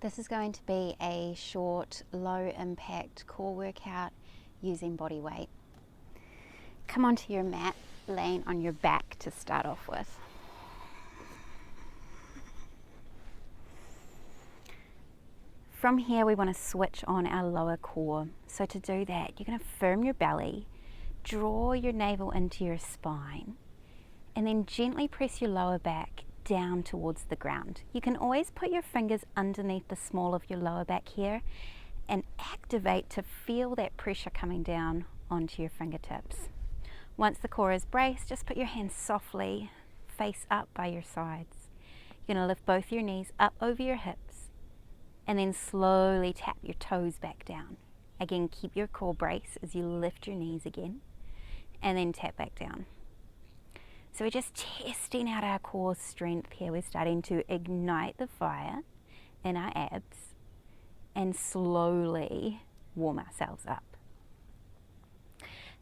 This is going to be a short, low impact core workout using body weight. Come onto your mat, laying on your back to start off with. From here we want to switch on our lower core. So to do that, you're going to firm your belly, draw your navel into your spine, and then gently press your lower back down towards the ground. You can always put your fingers underneath the small of your lower back here and activate to feel that pressure coming down onto your fingertips. Once the core is braced, just put your hands softly face up by your sides. You're going to lift both your knees up over your hips and then slowly tap your toes back down. Again, keep your core brace as you lift your knees again and then tap back down. So we're just testing out our core strength here. We're starting to ignite the fire in our abs and slowly warm ourselves up.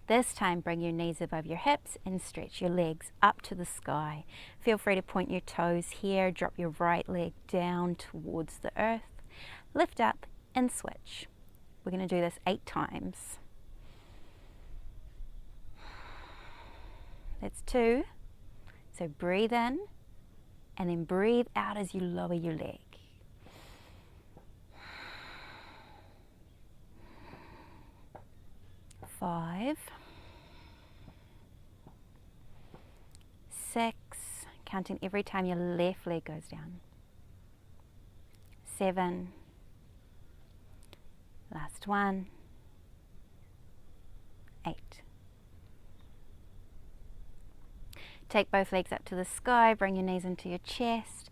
This time, bring your knees above your hips and stretch your legs up to the sky. Feel free to point your toes here, drop your right leg down towards the earth, lift up and switch. We're going to do this 8 times. That's 2. So breathe in and then breathe out as you lower your leg. 5, 6, counting every time your left leg goes down. 7, last one, 8. Take both legs up to the sky, bring your knees into your chest,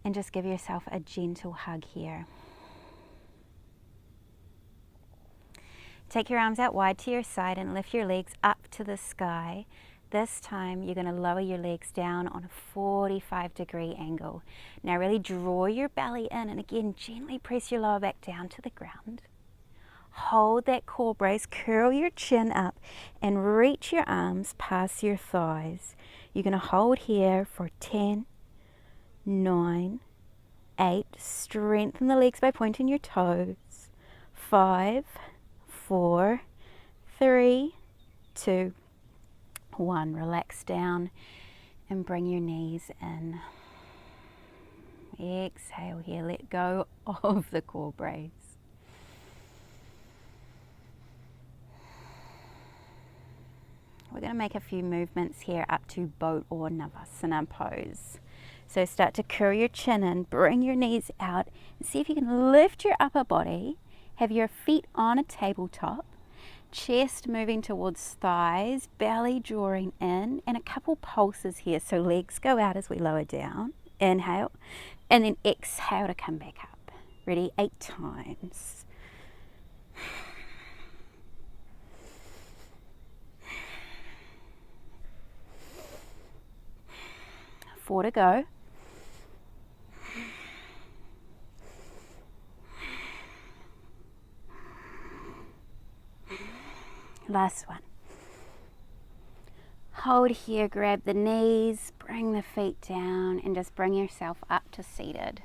and just give yourself a gentle hug here. Take your arms out wide to your side and lift your legs up to the sky. This time you're going to lower your legs down on a 45-degree angle. Now really draw your belly in and again gently press your lower back down to the ground. Hold that core brace, curl your chin up and reach your arms past your thighs. You're going to hold here for 10, 9, 8. Strengthen the legs by pointing your toes. 5, 4, 3, 2, 1. Relax down and bring your knees in. Exhale here, let go of the core brace. We're going to make a few movements here up to boat or Navasana pose. So start to curl your chin in, bring your knees out, and see if you can lift your upper body, have your feet on a tabletop, chest moving towards thighs, belly drawing in, and a couple pulses here. So legs go out as we lower down, inhale, and then exhale to come back up. Ready? 8 times. 4 to go. Last one. Hold here, grab the knees, bring the feet down and just bring yourself up to seated.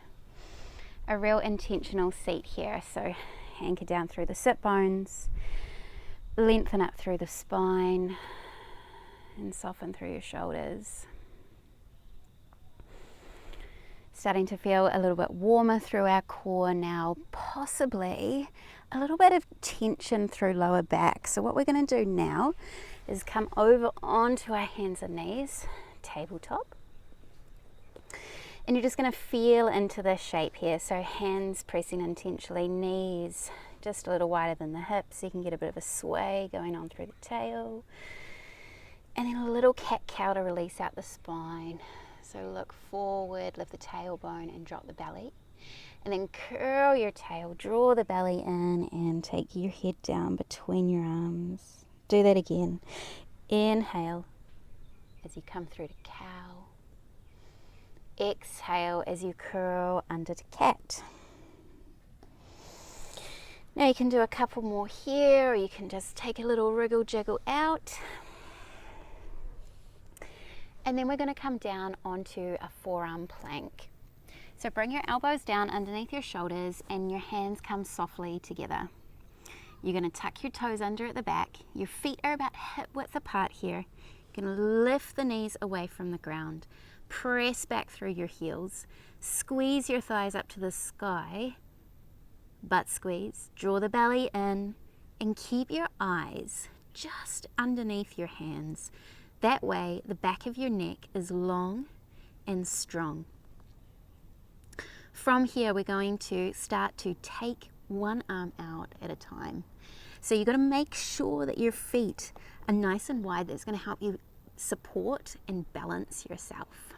A real intentional seat here, so anchor down through the sit bones, lengthen up through the spine and soften through your shoulders. Starting to feel a little bit warmer through our core now, possibly a little bit of tension through lower back. So what we're going to do now is come over onto our hands and knees, tabletop. And you're just going to feel into this shape here. So hands pressing intentionally, knees just a little wider than the hips. So you can get a bit of a sway going on through the tail. And then a little cat-cow to release out the spine. So look forward, lift the tailbone and drop the belly. And then curl your tail, draw the belly in and take your head down between your arms. Do that again. Inhale as you come through to cow. Exhale as you curl under to cat. Now you can do a couple more here, or you can just take a little wriggle jiggle out. And then we're going to come down onto a forearm plank. So bring your elbows down underneath your shoulders and your hands come softly together. You're going to tuck your toes under at the back. Your feet are about hip width apart here. You're going to lift the knees away from the ground. Press back through your heels. Squeeze your thighs up to the sky. Butt squeeze. Draw the belly in and keep your eyes just underneath your hands. That way the back of your neck is long and strong. From here we're going to start to take one arm out at a time. So you've got to make sure that your feet are nice and wide. That's going to help you support and balance yourself.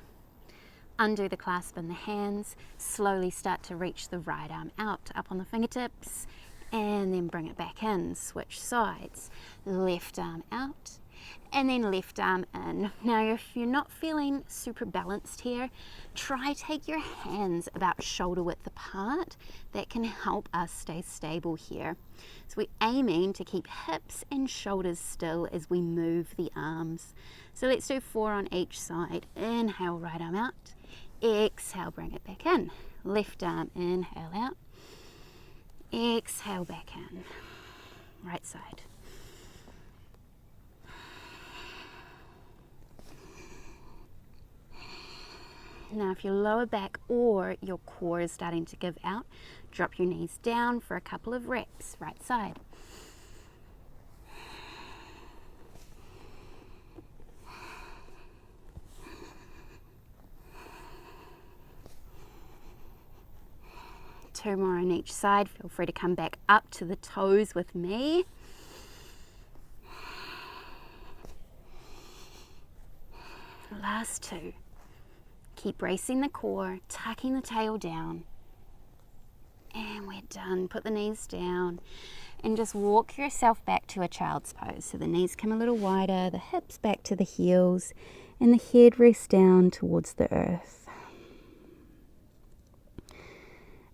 Undo the clasp in the hands. Slowly start to reach the right arm out, up on the fingertips, and then bring it back in. Switch sides. Left arm out, and then left arm in. Now if you're not feeling super balanced here, try take your hands about shoulder width apart. That can help us stay stable here. So we're aiming to keep hips and shoulders still as we move the arms. So let's do 4 on each side. Inhale, right arm out. Exhale, bring it back in. Left arm, inhale out. Exhale, back in. Right side. Now if your lower back or your core is starting to give out, drop your knees down for a couple of reps. Right side. Two more on each side. Feel free to come back up to the toes with me. Last two. Keep bracing the core, tucking the tail down. And we're done. Put the knees down and just walk yourself back to a child's pose. So the knees come a little wider, the hips back to the heels, and the head rests down towards the earth.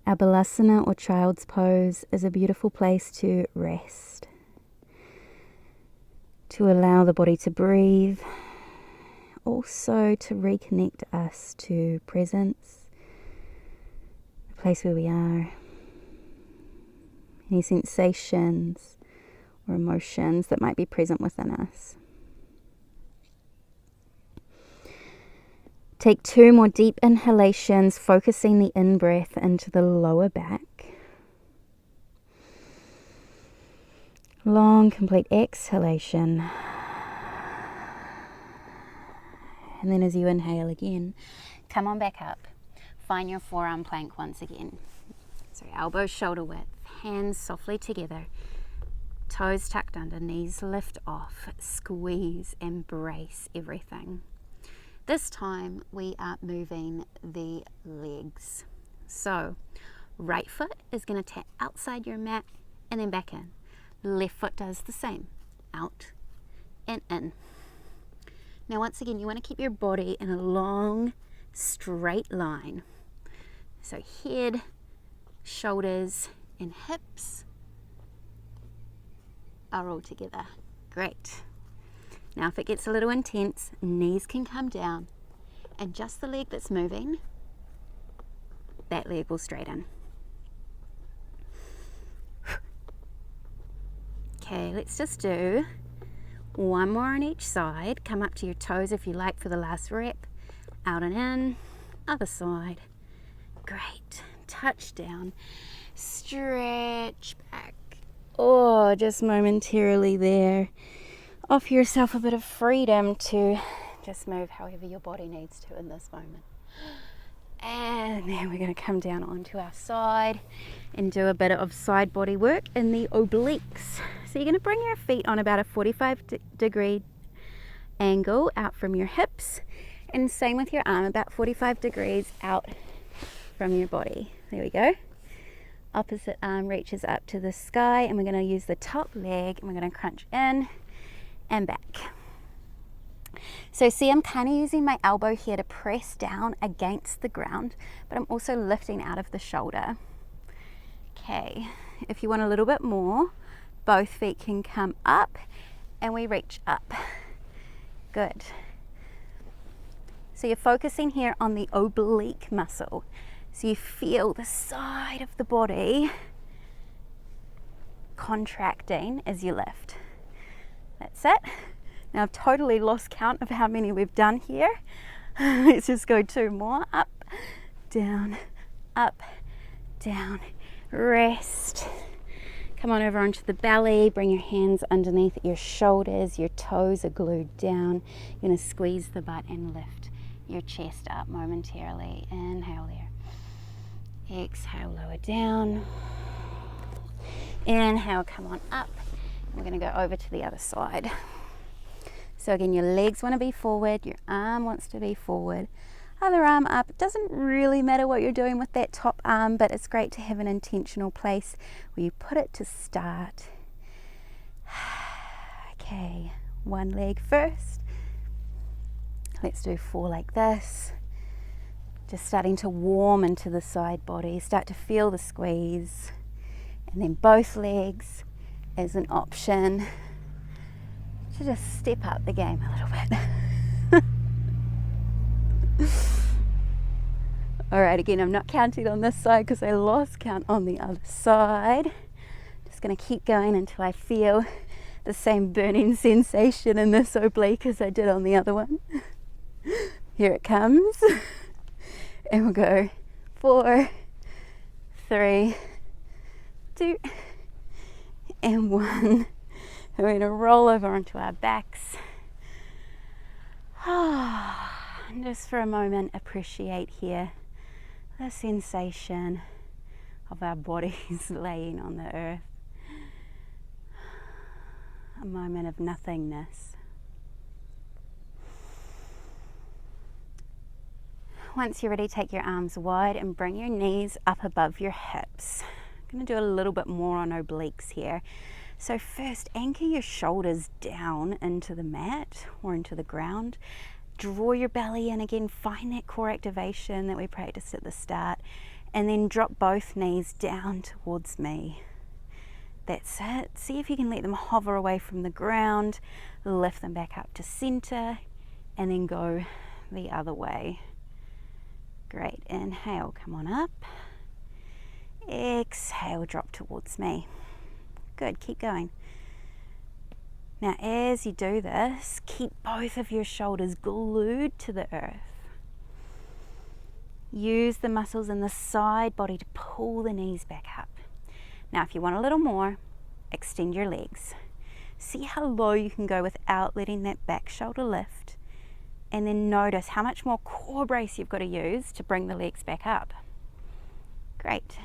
Our Balasana or child's pose is a beautiful place to rest, to allow the body to breathe, also to reconnect us to presence, the place where we are, any sensations or emotions that might be present within us. Take 2 more deep inhalations, focusing the in-breath into the lower back. Long, complete exhalation. And then as you inhale again, come on back up. Find your forearm plank once again. So elbows shoulder width, hands softly together, toes tucked under, knees lift off, squeeze, embrace everything. This time we are moving the legs. So right foot is going to tap outside your mat and then back in. Left foot does the same, out and in. Now once again, you want to keep your body in a long, straight line. So head, shoulders, and hips are all together. Great. Now if it gets a little intense, knees can come down, and just the leg that's moving, that leg will straighten. Okay, let's just do 1 more on each side. Come up to your toes if you like for the last rep. Out and in, other side. Great. Touch down, stretch back. Oh, just momentarily there. Offer yourself a bit of freedom to just move however your body needs to in this moment. And then we're going to come down onto our side and do a bit of side body work in the obliques. So you're going to bring your feet on about a 45-degree angle out from your hips, and same with your arm, about 45 degrees out from your body. There we go. Opposite arm reaches up to the sky, and we're going to use the top leg and we're going to crunch in and back. So see, I'm kind of using my elbow here to press down against the ground, but I'm also lifting out of the shoulder. Okay, if you want a little bit more, both feet can come up and we reach up. Good. So you're focusing here on the oblique muscle. So you feel the side of the body contracting as you lift. That's it. Now I've totally lost count of how many we've done here. Let's just go 2 more. Up, down, rest. Come on over onto the belly, bring your hands underneath your shoulders, your toes are glued down. You're going to squeeze the butt and lift your chest up momentarily. Inhale there. Exhale, lower down. Inhale, come on up. We're going to go over to the other side. So again, your legs want to be forward, your arm wants to be forward. Other arm up. It doesn't really matter what you're doing with that top arm, but it's great to have an intentional place where you put it to start. Okay, one leg first. Let's do 4 like this. Just starting to warm into the side body. Start to feel the squeeze. And then both legs as an option to just step up the game a little bit. All right, again, I'm not counting on this side because I lost count on the other side. Just going to keep going until I feel the same burning sensation in this oblique as I did on the other one. Here it comes. And we'll go 4, 3, 2, and 1. We're going to roll over onto our backs. And just for a moment, appreciate here the sensation of our bodies laying on the earth. A moment of nothingness. Once you're ready, take your arms wide and bring your knees up above your hips. I'm going to do a little bit more on obliques here. So first, anchor your shoulders down into the mat or into the ground. Draw your belly in again, find that core activation that we practiced at the start, and then drop both knees down towards me. That's it. See if you can let them hover away from the ground, lift them back up to center, and then go the other way. Great. Inhale, come on up. Exhale, drop towards me. Good, keep going. Now as you do this, keep both of your shoulders glued to the earth. Use the muscles in the side body to pull the knees back up. Now if you want a little more, extend your legs. See how low you can go without letting that back shoulder lift. And then notice how much more core brace you've got to use to bring the legs back up. Great.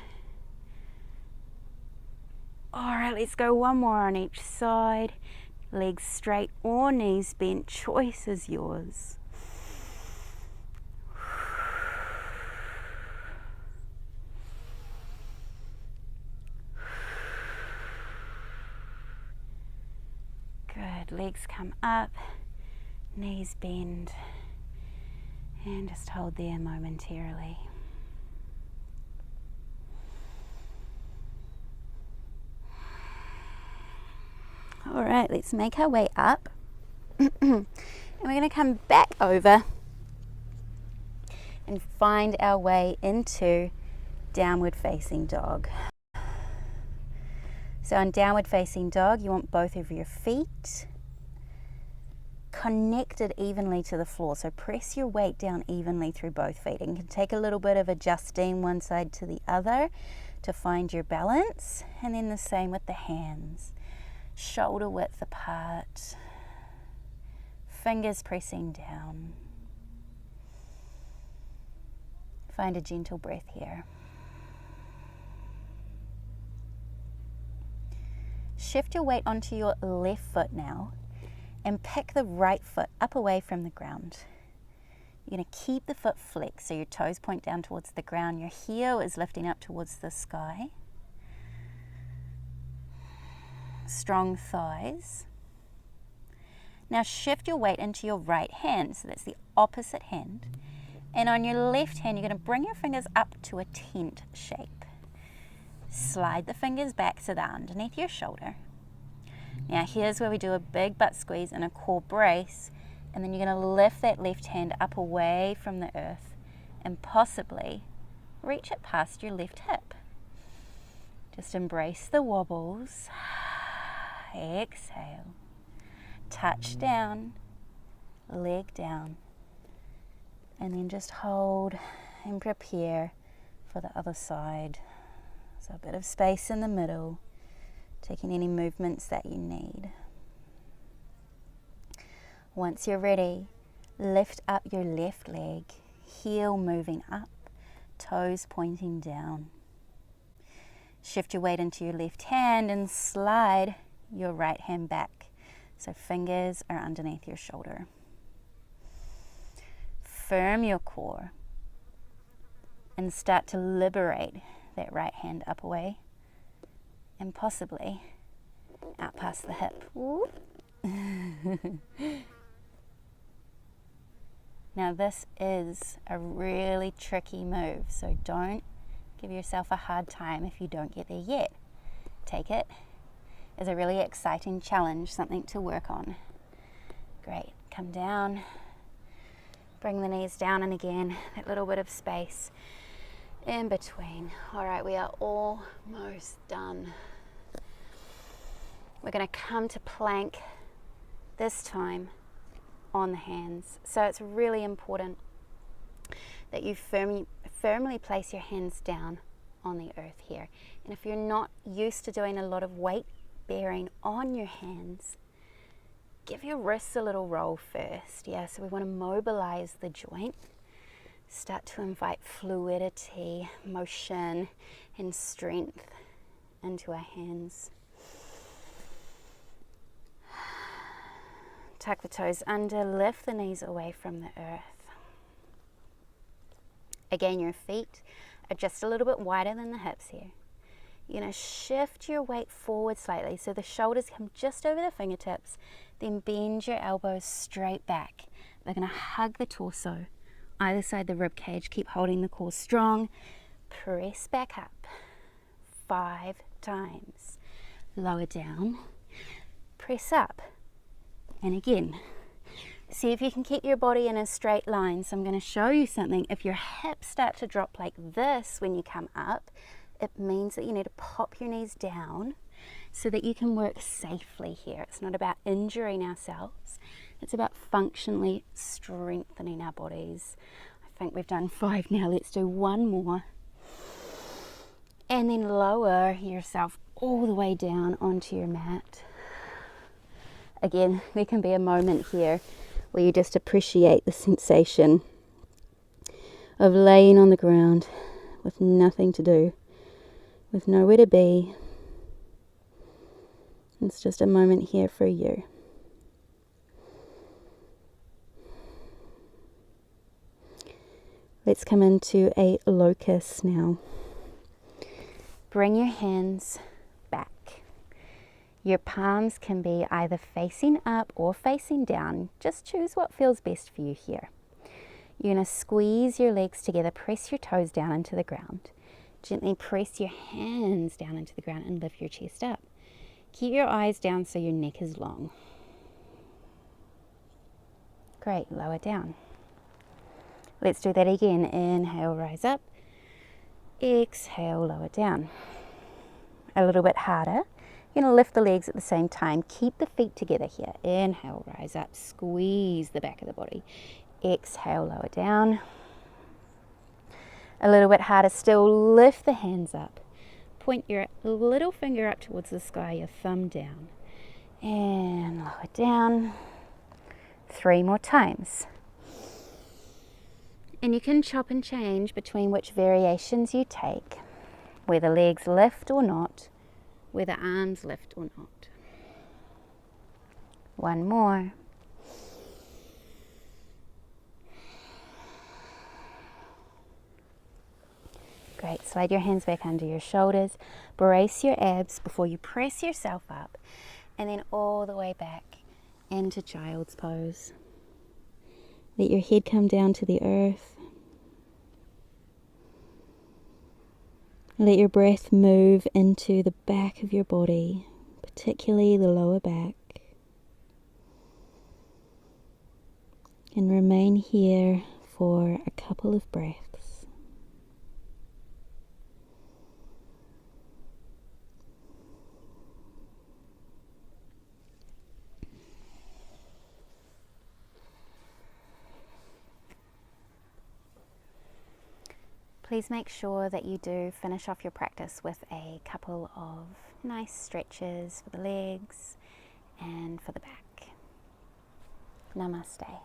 All right, let's go one more on each side. Legs straight or knees bent, choice is yours. Good, legs come up, knees bend, and just hold there momentarily. All right, let's make our way up. And we're going to come back over and find our way into downward facing dog. So in downward facing dog, you want both of your feet connected evenly to the floor. So press your weight down evenly through both feet. And you can take a little bit of adjusting one side to the other to find your balance. And then the same with the hands. Shoulder width apart, fingers pressing down. Find a gentle breath here. Shift your weight onto your left foot now and pick the right foot up away from the ground. You're going to keep the foot flexed so your toes point down towards the ground. Your heel is lifting up towards the sky. Strong thighs. Now shift your weight into your right hand, so that's the opposite hand. And on your left hand, you're going to bring your fingers up to a tent shape. Slide the fingers back so they're underneath your shoulder. Now here's where we do a big butt squeeze and a core brace, and then you're going to lift that left hand up away from the earth and possibly reach it past your left hip. Just embrace the wobbles. Exhale. Touch down, leg down. And then just hold and prepare for the other side. So a bit of space in the middle, taking any movements that you need. Once you're ready, lift up your left leg, heel moving up, toes pointing down. Shift your weight into your left hand and slide your right hand back so fingers are underneath your shoulder. Firm your core and start to liberate that right hand up away and possibly out past the hip. Now this is a really tricky move, so don't give yourself a hard time if you don't get there yet. Take it as a really exciting challenge, something to work on. Great, come down, bring the knees down, and again, that little bit of space in between. All right, we are almost done. We're gonna come to plank this time on the hands. So it's really important that you firmly place your hands down on the earth here. And if you're not used to doing a lot of weight bearing on your hands, give your wrists a little roll first. Yeah, so we want to mobilize the joint, start to invite fluidity, motion, and strength into our hands. Tuck the toes under, lift the knees away from the earth. Again, your feet are just a little bit wider than the hips here. You're going to shift your weight forward slightly so the shoulders come just over the fingertips, then bend your elbows straight back. They're going to hug the torso, either side the rib cage. Keep holding the core strong. Press back up 5 times. Lower down. Press up. And again, see if you can keep your body in a straight line. So I'm going to show you something. If your hips start to drop like this when you come up, it means that you need to pop your knees down so that you can work safely here. It's not about injuring ourselves. It's about functionally strengthening our bodies. I think we've done 5 now. Let's do 1 more. And then lower yourself all the way down onto your mat. Again, there can be a moment here where you just appreciate the sensation of laying on the ground with nothing to do, with nowhere to be. It's just a moment here for you. Let's come into a locust now. Bring your hands back. Your palms can be either facing up or facing down. Just choose what feels best for you here. You're going to squeeze your legs together, press your toes down into the ground. Gently press your hands down into the ground and lift your chest up. Keep your eyes down so your neck is long. Great, lower down. Let's do that again. Inhale, rise up. Exhale, lower down. A little bit harder. You're going to lift the legs at the same time. Keep the feet together here. Inhale, rise up. Squeeze the back of the body. Exhale, lower down. A little bit harder still. Lift the hands up. Point your little finger up towards the sky, your thumb down. And lower down. 3 more times. And you can chop and change between which variations you take, whether legs lift or not, whether arms lift or not. 1 more. Great, slide your hands back under your shoulders, brace your abs before you press yourself up, and then all the way back into child's pose. Let your head come down to the earth. Let your breath move into the back of your body, particularly the lower back. And remain here for a couple of breaths. Please make sure that you do finish off your practice with a couple of nice stretches for the legs and for the back. Namaste.